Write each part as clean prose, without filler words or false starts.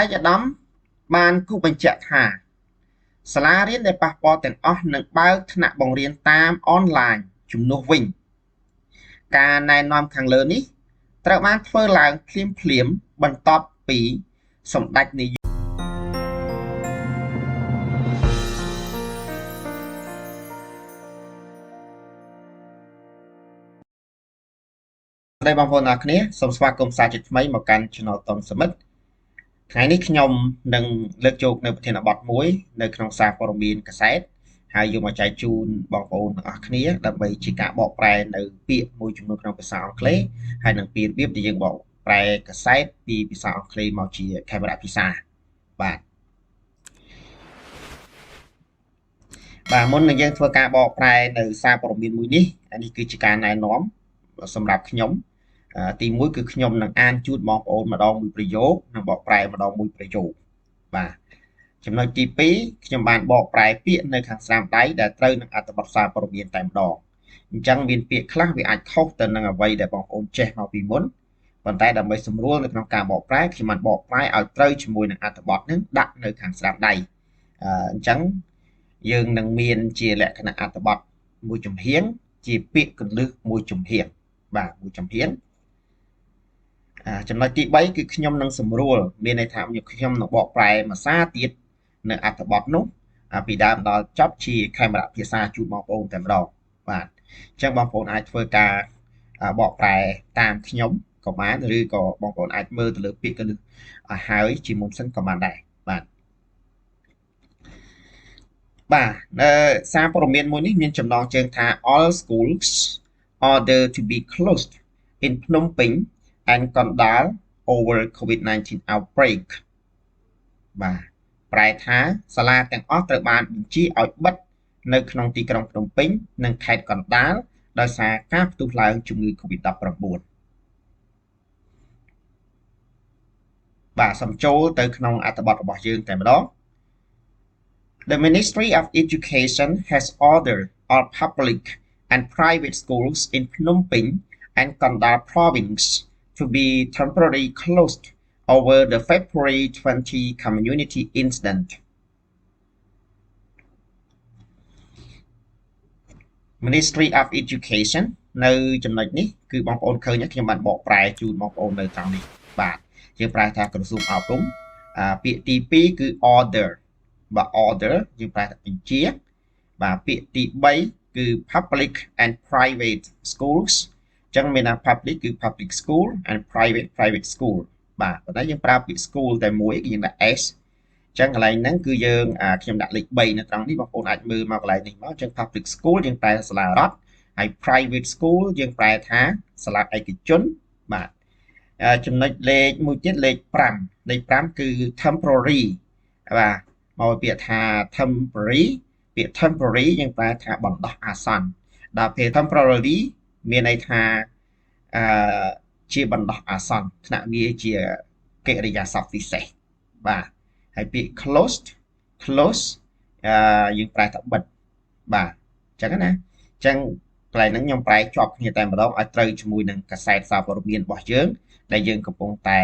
ឯកឧត្តមបានគូបញ្ជាក់ថាសាលារៀនដែលប៉ះពាល់ទាំងអស់នឹងបើកថ្នាក់បង្រៀនតាមអនឡាញជំនួសវិញការណែនាំខាងលើនេះត្រូវបានធ្វើឡើងភ្លាមបន្ទាប់ពីសម្ដេចនាយកស្ដីបងប្អូនអរគ្នាសូមស្វាគមន៍សាជាថ្មីមកកាន់ Channel តុនសមិទ្ធថ្ងៃនេះខ្ញុំនឹងលើកយកនៅប្រធានបទមួយនៅក្នុងសារព័ត៌មានកសែតហើយយកមកចែកជូនបងប្អូនទាំងអស់គ្នាដើម្បីជាការបកប្រែនៅពាក្យមួយចំនួនក្នុងភាសាអង់គ្លេសហើយនឹងពីរបៀបដែលយើងបកប្រែកសែតពីភាសាអង់គ្លេសមកជាខេមរៈភាសាបាទមុននឹងយើងធ្វើការបកប្រែនៅសារព័ត៌មានមួយនេះនេះគឺជាការណែនាំសម្រាប់ខ្ញុំទី1គឺខ្ញុំនឹងអានជូនបងប្អូនម្ដងមួយប្រយោគនិងបកប្រែម្ដងមួយប្រយោគបាទចំណុចទី2ខ្ញុំបានបកប្រែពាក្យនៅខាងស្ដាំដៃដែលត្រូវនឹងអត្ថបទសារព័ត៌មានតែម្ដងអញ្ចឹងមានពាក្យខ្លះវាអាចខុសទៅនឹងអ្វីដែលបងប្អូនចេះមកពីមុនប៉ុន្តែដើម្បីសម្រួលនៅក្នុងការបកប្រែខ្ញុំបានបកប្រែឲ្យត្រូវជាមួយនឹងអត្ថបទនឹងដាក់នៅខាងស្ដាំដៃអញ្ចឹងយើងនឹងមានជាលក្ខណៈអត្ថបទមួយចំហៀងជាពាក្យកន្លឹះមួយចំហៀងបាទមួយចំហៀងចំណុចទី3គឺខ្ញុំនឹងសម្រួលមានន័យថាខ្ញុំនឹងបកប្រែភាសាទៀតនៅអត្ថបទនោះពីដើមដល់ចប់ជាខេមរៈភាសាជូនបងប្អូនតែម្ដងបាទអញ្ចឹងបងប្អូនអាចធ្វើការបកប្រែតាមខ្ញុំក៏បានឬក៏បងប្អូនអាចមើលទៅលើពាក្យកន្លឹះហើយជាមុនសិនក៏បានដែរបាទសារព័ត៌មានមួយនេះមានចំណងជើងថា All schools order to be closed in Phnom Penh and Kandal over COVID-19 outbreak បាទប្រែថាសាលាទាំងអស់ត្រូវបានបញ្ជាឲ្យបិទនៅក្នុងទីក្រុងភ្នំពេញនិងខេត្តកណ្ដាលដោយសារការផ្ទុះឡើងជំងឺ COVID-19 បាទសូមចូលទៅក្នុងអត្ថបទរបស់យើងតែម្ដងThe Ministry of Education has ordered all public and private schools in Phnom Penh and Kandal province to be temporarily closed over the February 20 community incident. Ministry of Education នៅចំណុចនេះគឺបងប្អូនឃើញខ្ញុំបានបកប្រែជូនបងប្អូននៅត្រង់នេះបាទយើងប្រែថាក្រសួងអប់រំពាក្យទី2គឺ order បាទ order យើងប្រែថាបញ្ជាបាទពាក្យទី3គឺ public and private schools អញ្ចឹងមានថា public គឺ public school and private school បាទប៉ុន្តែយើងប្រើពាក្យ school តែមួយគឺយើងដាក់ s អញ្ចឹងកន្លែងហ្នឹងគឺយើងខ្ញុំដាក់លេខ3នៅត្រង់នេះបងប្អូនអាចមើលមកកន្លែងនេះមកអញ្ចឹង public school យើងប្រែសាលារដ្ឋហើយ private school យើងប្រែថាសាលាឯកជនបាទចំណុចលេខមួយទៀតលេខ5គឺ temporary បាទមកពាក្យថា temporary ពាក្យ temporary យើងប្រែថាបណ្ដោះអាសន្នដល់ពេល temporarily មានន័យថាជាបណ្ដោះអាសន្នថ្នាក់វាជាកិរិយាសព្ទពិសេសបាទហើយពាក្យ close យើងប្រែថាបិទបាទអញ្ចឹងណាអញ្ចឹងកន្លែងហ្នឹងខ្ញុំប្រែជាប់គ្នាតែម្ដងឲ្យត្រូវជាមួយនឹងកាសែតសារព័ត៌មានរបស់យើងដែលយើងកំពុងតែ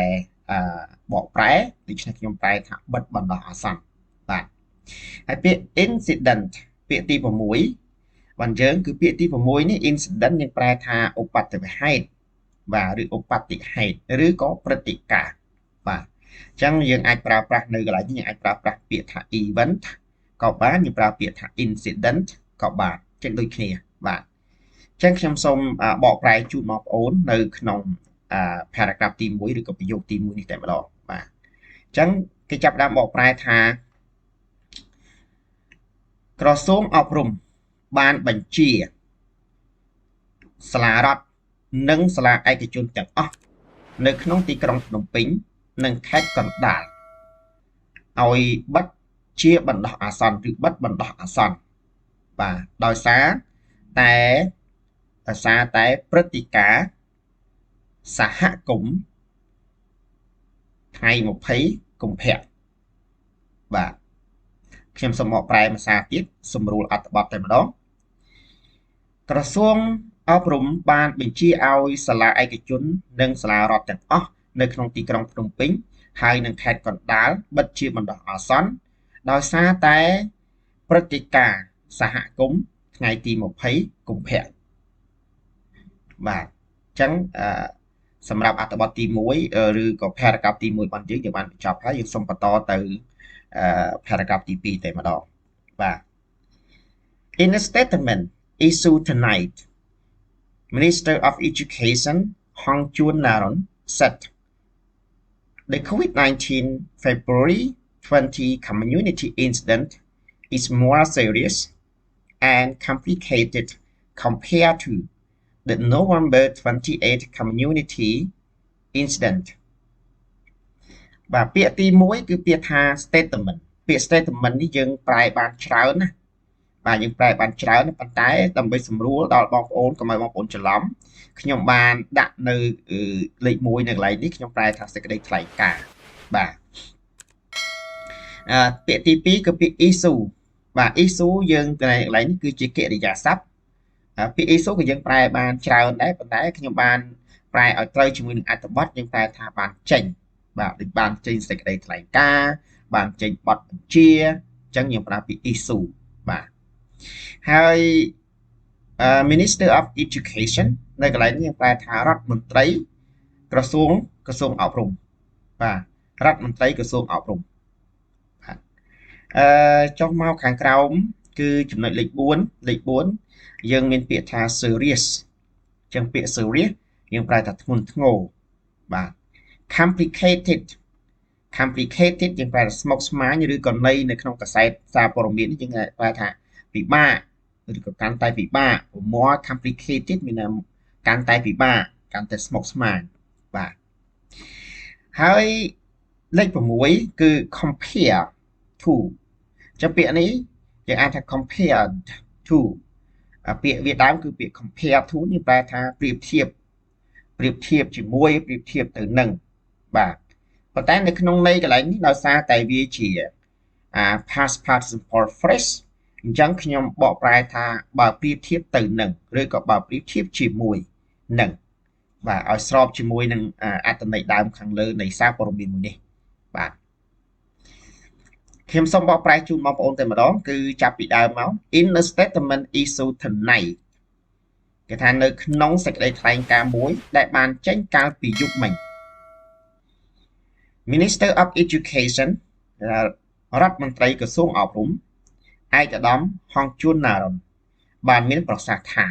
បកប្រែដូច្នេះខ្ញុំប្រែថាបិទបណ្ដោះអាសន្នបាទហើយពាក្យ incident ពាក្យទី6បានយើងគឺពាក្យទី6នេះ incident យើងប្រែថាឧបទ្ទវហេតុបាទឬឧបតិហេតុឬក៏ព្រឹត្តិការណ៍បាទអញ្ចឹងយើងអាចប្រើប្រាស់នៅកន្លែងនេះយើងអាចប្រើប្រាស់ពាក្យថា event ក៏បានយើងប្រើពាក្យថា incident ក៏បានចឹងដូចគ្នាបាទអញ្ចឹងខ្ញុំសូមបកប្រែជូនបងប្អូននៅក្នុងparagraph ទី1ឬក៏ប្រយោគទី1នេះតែម្ដងបាទអញ្ចឹងគេចាប់ផ្ដើមបកប្រែថាក្រសួងអប់រំបានបញ្ជាសាលារដ្ឋនិងសាលាឯកជនទាំងអស់នៅក្នុងទីក្រុងភ្នំពេញនិងខេត្តកណ្ដាលឲ្យបិទជាបណ្ដោះអាសន្នឬបិទបណ្ដោះអាសន្នបាទដោយសារតែព្រឹត្តិការណ៍សហគមន៍ថ្ងៃ20កុម្ភៈបាទខ្ញុំសូមមកប្រែភាសាទៀតសម្រួលអត្ថបទតែម្ដងក្រសួងអប់រំបានបញ្ជាឲ្យសាលាឯកជននិងសាលារដ្ឋទាំងអស់នៅក្នុងទីក្រុងភ្នំពេញ ហើយនឹងខេត្តកណ្ដាលបិទជាបណ្ដោះអាសន្នដោយសារតែព្រឹត្តិការណ៍សហគមន៍ថ្ងៃទី20កុម្ភៈបាទអញ្ចឹងសម្រាប់អត្ថបទទី1ឬក៏ paragraph ទី1របស់យើងបានបញ្ចប់ហើយយើងសូមបន្តទៅ paragraph ទី2តែម្ដងបាទ In a statement issued tonight Minister of Education Hong Chunaron said the COVID-19 February 20 community incident is more serious and complicated compared to the November 28 community incident បាទពាក្យទី1គឺពាក្យថា statement ពាក្យ statement នេះយើងប្រែបានច្រើនណាបាទយើងប្រែបានច្រើនប៉ុន្តែដើម្បីសម្រួលដល់បងប្អូនកុំឲ្យបងប្អូនច្រឡំខ្ញុំបានដាក់នៅលេខ1នៅកន្លែងនេះខ្ញុំប្រែថាសេចក្តីថ្លែងការណ៍បាទពាក្យទី2គឺពាក្យ issue បាទ issue យើងកន្លែងនេះគឺជាកិរិយាសព្ទពាក្យ issue ក៏យើងប្រែបានច្រើនដែរប៉ុន្តែខ្ញុំបានប្រែឲ្យត្រូវជាមួយនឹងអត្ថបទយើងប្រែថាបានចេញបាទដូចបានចេញសេចក្តីថ្លែងការណ៍បានចេញបទបញ្ជាអញ្ចឹងយើងប្រើពាក្យ issue បាទហើយ Minister of Education នៅកន្លែងនេះយើងប្រែថារដ្ឋមន្ត្រីក្រសួងអប់រំបាទរដ្ឋមន្ត្រីក្រសួងអប់រំបាទចុះមកខាងក្រោមគឺចំណុចលេខ4យើងមានពាក្យថា serious អញ្ចឹងពាក្យ serious យើងប្រែថាធ្ងន់ធ្ងរបាទ complicated យើងប្រែថាស្មុគស្មាញឬក៏ន័យនៅក្នុងកាសែតសារព័ត៌មាននេះយើងប្រែថាពិបាកឬក៏កាន់តែពិបាក more complicated មានន័យកាន់តែពិបាកកាន់តែស្មុគស្មាញបាទហើយលេខ6គឺ compare to ចុះពាក្យនេះយើងអាចថា compared to ពាក្យវាដើមគឺពាក្យ compare to នេះប្រែថាប្រៀបធៀបជាមួយប្រៀបធៀបទៅនឹងបាទប៉ុន្តែនៅក្នុងន័យកន្លែងនេះដោយសារតែវាជា past participle phrase អញ្ចឹងខ្ញុំបកប្រែថាបើប្រៀបធៀបទៅនឹងឬក៏បើប្រៀបធៀបជាមួយនឹងបាទឲ្យស្របជាមួយនឹងអត្ថន័យដើមខាងលើនៃសារព័ត៌មានមួយនេះបាទខ្ញុំសូមបកប្រែជូនបងប្អូនតែម្ដងគឺចាប់ពីដើមមក in a statement issued tonight គេថានៅក្នុងសេចក្តីថ្លែងការណ៍មួយដែលបានចេញកាលពីយប់មិញ Minister of Education រដ្ឋមន្ត្រីក្រសួងអប់រំឯកឧត្តមហងជួនណារុនបានមានប្រសាសន៍ថា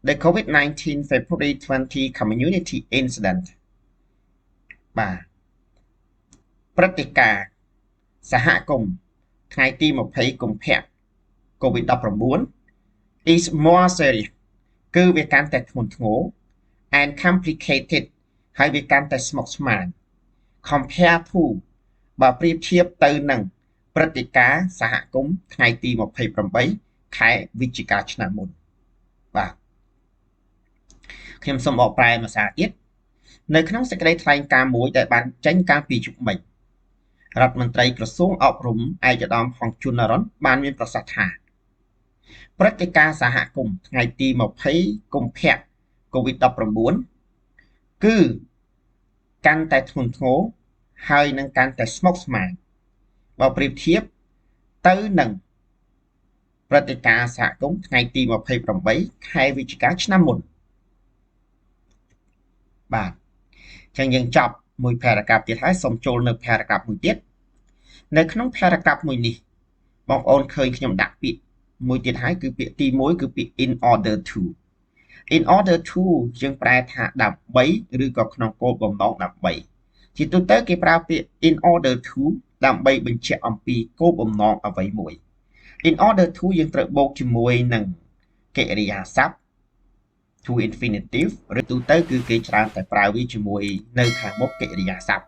The COVID-19 February 20 community incident បាទព្រឹត្តិការណ៍សហគមន៍ថ្ងៃទី20កុម្ភៈ COVID-19 is more serious គឺវាកាន់តែធ្ងន់ធ្ងរ and complicated ហើយវាកាន់តែស្មុគស្មាញ compare to បើប្រៀបធៀបទៅនឹងព្រឹត្តិការណ៍សហគមន៍ថ្ងៃទី28ខែវិច្ឆិកាឆ្នាំមុនបាទខ្ញុំសូមបកប្រែភាសាទៀតនៅក្នុងសេចក្តីថ្លែងការណ៍មួយដែលបានចេញកាលពីយប់មិញរដ្ឋមន្ត្រីក្រសួងអប់រំឯកឧត្តមហងជួនណារុនបានមានប្រសាសន៍ថាព្រឹត្តិការណ៍សហគមន៍ថ្ងៃទី20កុម្ភៈ COVID-19 គឺកាន់តែធ្ងន់ធ្ងរហើយនឹងកាន់តែស្មុគស្មាញបើប្រៀបធៀបទៅនឹងព្រឹត្តិការណ៍សហគមន៍ថ្ងៃទី28ខែវិច្ឆិកាឆ្នាំមុនបាទអញ្ចឹងយើងចប់មួយ paragraph ទៀតហើយសូមចូលនៅ paragraph មួយទៀតនៅក្នុង paragraph មួយនេះបងប្អូនឃើញខ្ញុំដាក់ពាក្យមួយទៀតហើយគឺពាក្យទី1គឺពាក្យ in order to យើងប្រែថាដើម្បីឬក៏ក្នុងគោលបំណងដើម្បីជាទូទៅគេប្រើពាក្យ in order to ដើម្បីបញ្ជាក់អំពីគោលបំណងអ្វីមួយ in order to យើងត្រូវបូកជាមួយនឹងកិរិយាសព្ទ to infinitive ឬទូទៅគឺគេច្រើនតែប្រើវាជាមួយនៅខាងមុខកិរិយាសព្ទ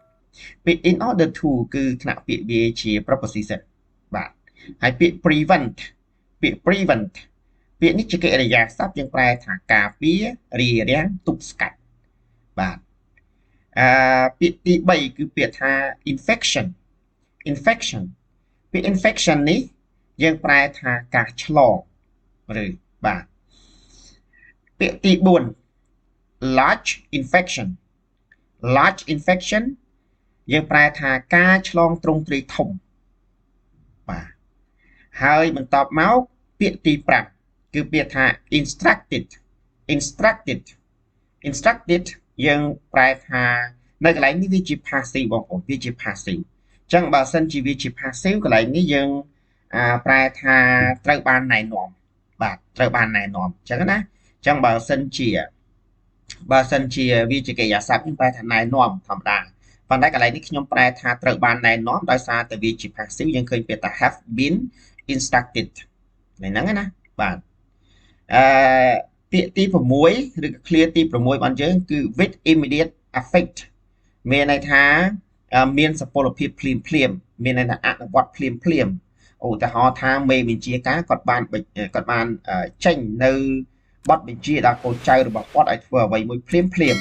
ពាក្យ in order to គឺថ្នាក់ពាក្យវាជា preposition បាទហើយពាក្យ prevent ពាក្យនេះជាកិរិយាសព្ទយើងប្រែថាការពាររារាំងទប់ស្កាត់បាទពាក្យទី3គឺពាក្យថា infection ពាក្យ infection នេះយើងប្រែថាការឆ្លងឬបាទពាក្យទី4 large infection យើងប្រែថាការឆ្លងទ្រង់ទ្រាយធំបាទហើយបន្ទាប់មកពាក្យទី5គឺពាក្យថា instructed instructed យើងប្រែថានៅកន្លែងនេះវាជា passive បងប្អូនវាជា passive អញ្ចឹងបើសិនជាវាជា passive កន្លែងនេះយើងប្រែថាត្រូវបានណែនាំបាទត្រូវបានណែនាំអញ្ចឹងណាអញ្ចឹងបើសិនជាវាជាកិរិយាសព្ទយើងប្រែថាណែនាំធម្មតាប៉ុន្តែកន្លែងនេះខ្ញុំប្រែថាត្រូវបានណែនាំដោយសារតែវាជា passive យើងឃើញពាក្យថា have been instructed ហ្នឹងណាបាទពាក្យទី6ឬក៏ clear ទី6របស់យើងគឺ with immediate effect មានន័យថាមានសុពលភាពភ្លាមមានន័យថាអនុវត្តភ្លាមឧទាហរណ៍ថាមេបញ្ជាការគាត់បានចេញនៅបទបញ្ជាដល់កូនចៅរបស់គាត់ឲ្យធ្វើអ្វីមួយភ្លាម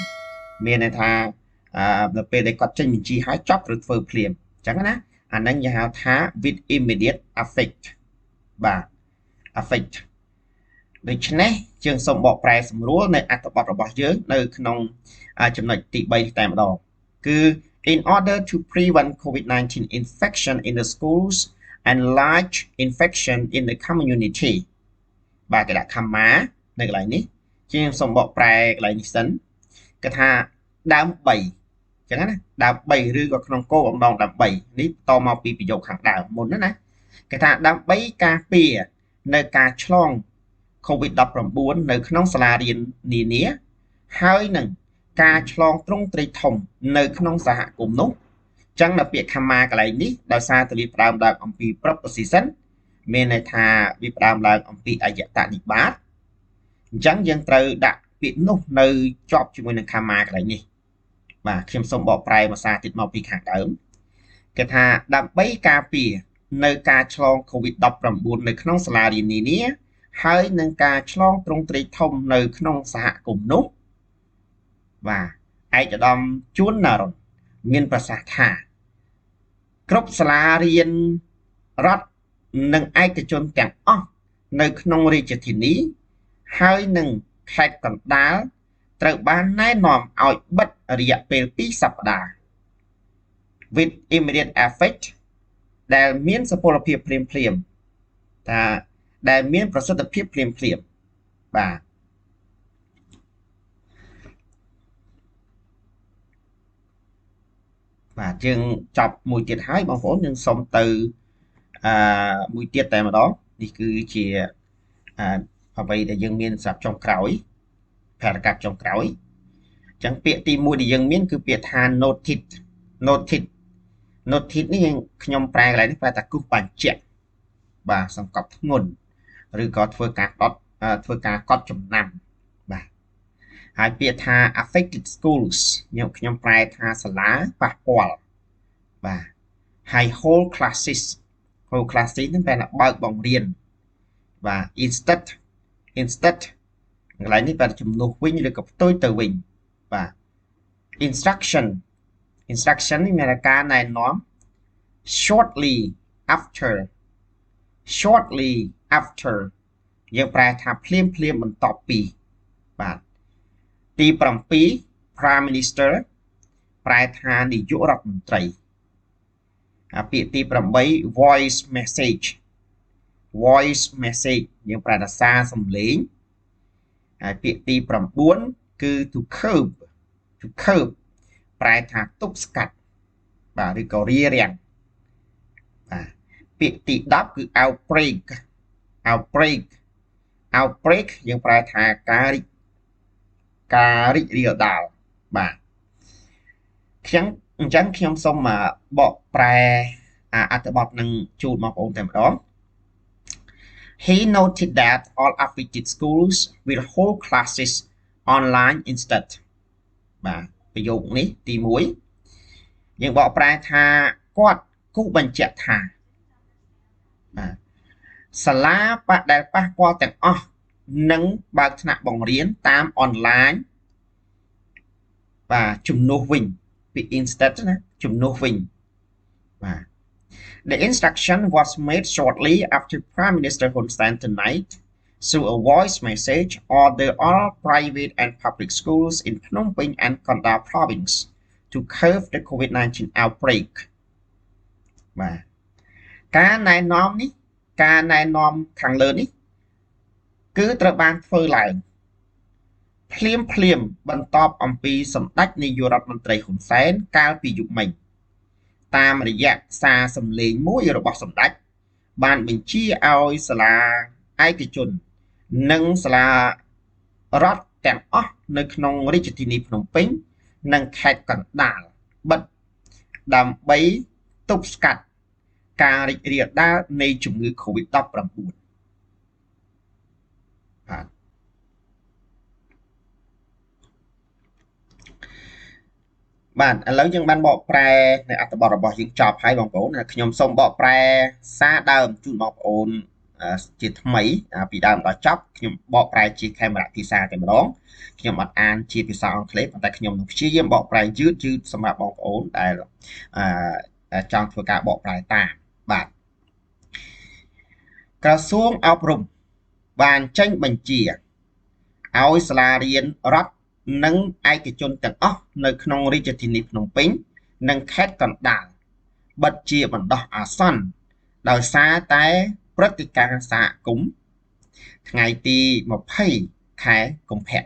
មានន័យថានៅពេលដែលគាត់ចេញបញ្ជាឲ្យចប់ឬធ្វើភ្លាមអញ្ចឹងណាអាហ្នឹងយើងហៅថា with immediate effect បាទ effect ដូច្នេះយើងសូមបកប្រែសម្រួលនៅអត្ថបទរបស់យើងនៅក្នុងចំណុចទី3តែម្ដងគឺ in order to prevent COVID-19 infection in the schools and large infection in the community បាទគេដាក់ comma នៅកន្លែងនេះជាងសូមបកប្រែកន្លែងនេះសិនគេថាដើម្បីអញ្ចឹងណាដើម្បីឬក៏ក្នុងគោលបំណងដើម្បីនេះតមកពីប្រយោគខាងដើមមុនណាគេថាដើម្បីការពារនៅការឆ្លង COVID-19 នៅក្នុងសាលារៀននានាហើយនឹងការឆ្លងទ្រង់ទ្រាយធំនៅក្នុងសហគមន៍នោះអញ្ចឹងនៅពាក្យ comma កន្លែងនេះដោយសារតែវាផ្ដើមឡើងអំពី preposition មានន័យថាវាផ្ដើមឡើងអំពីអយតនិបាតអញ្ចឹងយើងត្រូវដាក់ពាក្យនោះនៅជាប់ជាមួយនឹង comma កន្លែងនេះបាទខ្ញុំសូមបកប្រែភាសាទៀតមកពីខាងដើមគេថាដើម្បីការពារនៅការឆ្លង COVID-19 នៅក្នុងសាលារៀននានាហើយនឹងការឆ្លងទ្រង់ទ្រាយធំនៅក្នុងសហគមន៍នោះបាទឯកឧត្តមជួនណារុនមានប្រសាសន៍ថាគ្រប់សាលារៀនរដ្ឋនិងឯកជនទាំងអស់នៅក្នុងរាជធានីហើយនឹងខេត្តកណ្ដាលត្រូវបានណែនាំឲ្យបិទរយៈពេល2សប្តាហ៍ with immediate effect ដែលមានសុពលភាពភ្លាមថាដែលមានប្រសិទ្ធភាពភ្លាមបាទយើងចប់មួយទៀតហើយបងប្អូនយើងសុំទៅមួយទៀតតែម្ដងនេះគឺជាអ្វីដែលយើងមានសម្រាប់ចុងក្រោយភារកិច្ចចុងក្រោយអញ្ចឹងពាក្យទី1ដែលយើងមានគឺពាក្យថា noted នេះខ្ញុំប្រែកន្លែងនេះប្រែថាគូសបញ្ជាក់បាទសង្កត់ធ្ងន់ឬក៏ធ្វើការកត់ចំណាំបាទហើយពាក្យថា affected schools ខ្ញុំប្រែថាសាលាប៉ះពាល់បាទហើយ whole classes ហ្នឹងប្រែថាបើកបង្រៀនបាទ instead កន្លែងនេះប្រែជំនួសវិញឬក៏ផ្ទុយទៅវិញបាទ instruction នេះមានការណែនាំ shortly after យើងប្រែថាភ្លាមបន្ទាប់ពីបាទទី7 Prime Minister ប្រែថានាយករដ្ឋមន្ត្រីពាក្យទី8 voice message យើងប្រែថាសារសំឡេងហើយពាក្យទី9គឺ to curb ប្រែថាទប់ស្កាត់បាទឬក៏រារាំងបាទពាក្យទី10គឺ outbreak យើងប្រែថាការរីករាលដាលបាទអញ្ចឹងខ្ញុំសូមបកប្រែអត្ថបទនឹងជូនបងប្អូនតែម្ដង He noted that all affected schools will hold classes online instead បាទប្រយោគនេះទី1យើងបកប្រែថាគាត់គូបញ្ជាក់ថាបាទសាលាដែលប៉ះពាល់ទាំងអស់នឹងបើកថ្នាក់បង្រៀនតាមអនឡាញបាទជំនួសវិញពី instead ណាជំនួសវិញបាទ The instruction was made shortly after Prime Minister Hun Sen tonight through a voice message ordered all private and public schools in Phnom Penh and Kandahar province to curb the COVID-19 outbreak បាទការណែនាំនេះការណែនាំខាងលើនេះគឺត្រូវបានធ្វើឡើងភ្លាមបន្ទាប់អំពីសម្ដេចនាយករដ្ឋមន្ត្រីហ៊ុនសែនកាលពីយប់មិញតាមរយៈសារសម្លេងមួយរបស់សម្ដេចបានបញ្ជាឲ្យសាលាឯកជននិងសាលារដ្ឋទាំងអស់នៅក្នុងរាជធានីភ្នំពេញនិងខេត្តកណ្ដាលបិទដើម្បីទប់ស្កាត់ការរីករាលដាលនៃជំងឺ COVID-19 បាទឥឡូវយើងបានបកប្រែនៅអត្ថបទរបស់យើងចប់ហើយបងប្អូនខ្ញុំសូមបកប្រែសារដើមជូនបងប្អូនជាថ្មីពីដើមដល់ចប់ខ្ញុំបកប្រែជាខេមរៈភាសាតែម្ដងខ្ញុំអត់អានជាភាសាអង់គ្លេសប៉ុន្តែខ្ញុំនឹងព្យាយាមបកប្រែយឺតសម្រាប់បងប្អូនដែលចង់ធ្វើការបកប្រែតាមបាទក្រសួងអប់រំបានចេញបញ្ជាឲ្យសាលារៀនរដ្ឋនិងឯកជនទាំងអស់នៅក្នុងរាជធានីភ្នំពេញនិងខេត្តកណ្ដាលបិទជាបណ្ដោះអាសន្នដោយសារតែព្រឹត្តិការណ៍សហគមន៍ថ្ងៃទី20ខែកុម្ភៈ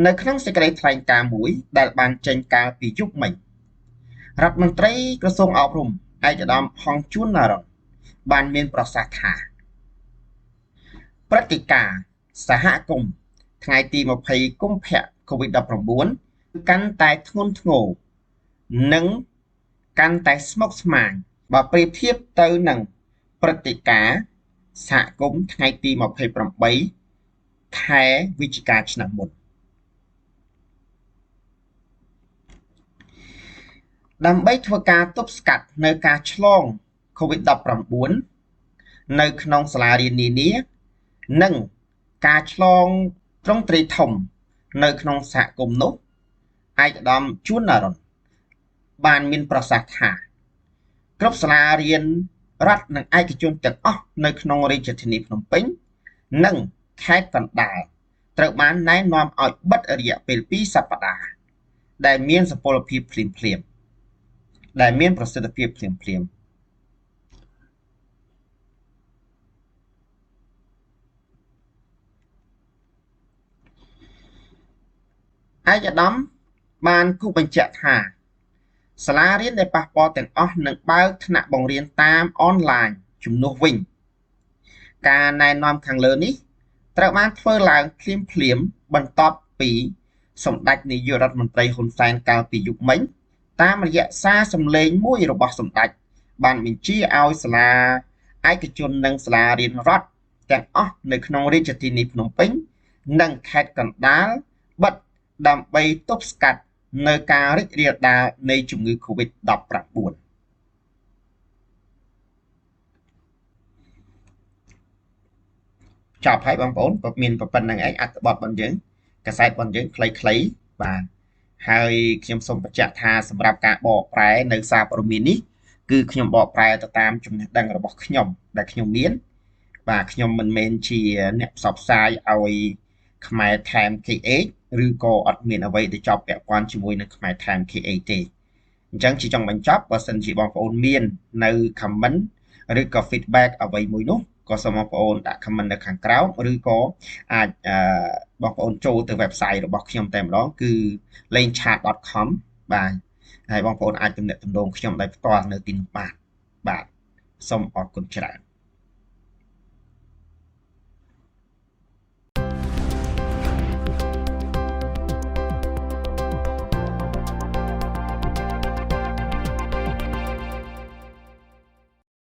នៅក្នុងសេចក្តីថ្លែងការណ៍មួយដែលបានចេញកាលពីយប់មិញរដ្ឋមន្ត្រីក្រសួងអប់រំឯកឧត្តមហងជួនណារ៉ុនបានមានប្រសាសន៍ថាព្រឹត្តិការណ៍សហគមន៍ថ្ងៃទី20កុម្ភៈ COVID-19 កាន់តែធ្ងន់ធ្ងរនិងកាន់តែស្មុគស្មាញបើប្រៀបធៀបទៅនឹងព្រឹត្តិការណ៍សហគមន៍ថ្ងៃទី28ខែវិច្ឆិកាឆ្នាំមុនដើម្បីធ្វើការទប់ស្កាត់នៅការឆ្លង COVID-19 នៅក្នុងសាលារៀននានានិងការឆ្លងទ្រង់ទ្រាយធំនៅក្នុងសហគមន៍នោះឯកឧត្តមជួនណារ៉ុនបានមានប្រសាសន៍ថាគ្រប់សាលារៀនរដ្ឋនិងឯកជនទាំងអស់នៅក្នុងរាជធានីភ្នំពេញនិងខេត្តកណ្ដាលត្រូវបានណែនាំឲ្យបិទរយៈពេល2សប្តាហ៍ដែលមានសុពលភាពភ្លាមដែលមានប្រសិទ្ធភាពភ្លាមឯកឧត្តមបានគូបញ្ជាក់ថាសាលារៀនដែលប៉ះពាល់ទាំងអស់នឹងបើកថ្នាក់បង្រៀនតាមអនឡាញជំនួសវិញការណែនាំខាងលើនេះត្រូវបានធ្វើឡើងភ្លាមបន្ទាប់ពីសម្ដេចនាយករដ្ឋមន្ត្រីហ៊ុនសែនកាលពីយប់មិញតាមរយៈសារសម្លេងមួយរបស់សម្ដេចបានបញ្ជាឲ្យសាលាឯកជននិងសាលារៀនរដ្ឋទាំងអស់នៅក្នុងរាជធានីភ្នំពេញនិងខេត្តកណ្ដាលបិទដើម្បីទប់ស្កាត់នៅការរីករាលដាលនៃជំងឺ COVID-19 ចប់ហើយបងប្អូនមានប៉ុណ្្នឹងឯងអត្ថបទរបស់យើងកាសែតរបស់យើងខ្លីៗបាទហើយខ្ញុំសូមបញ្ជាក់ថាសម្រាប់ការបកប្រែនៅសារព័ត៌មាននេះគឺខ្ញុំបកប្រែទៅតាមចំណេះដឹងរបស់ខ្ញុំដែលខ្ញុំមានបាទខ្ញុំមិនមែនជាអ្នកផ្សព្វផ្សាយឲ្យខ្មែរ Time KH ឬក៏អត់មានអ្វីទៅជាប់ពាក់ព័ន្ធជាមួយនឹងខ្មែរ Time KH ទេអញ្ចឹងជាចុងបញ្ចប់បើសិនជាបងប្អូនមាននៅ comment ឬក៏ feedback អ្វីមួយនោះក៏សូមបងប្អូនដាក់ comment នៅខាងក្រោមឬក៏អាចបងប្អូនចូលទៅ website របស់ខ្ញុំតែម្ដងគឺ lenchat.com បាទហើយបងប្អូនអាចទំនាក់ទំនងខ្ញុំដោយផ្ទាល់នៅទីនោះបាទសូមអរគុណច្រើន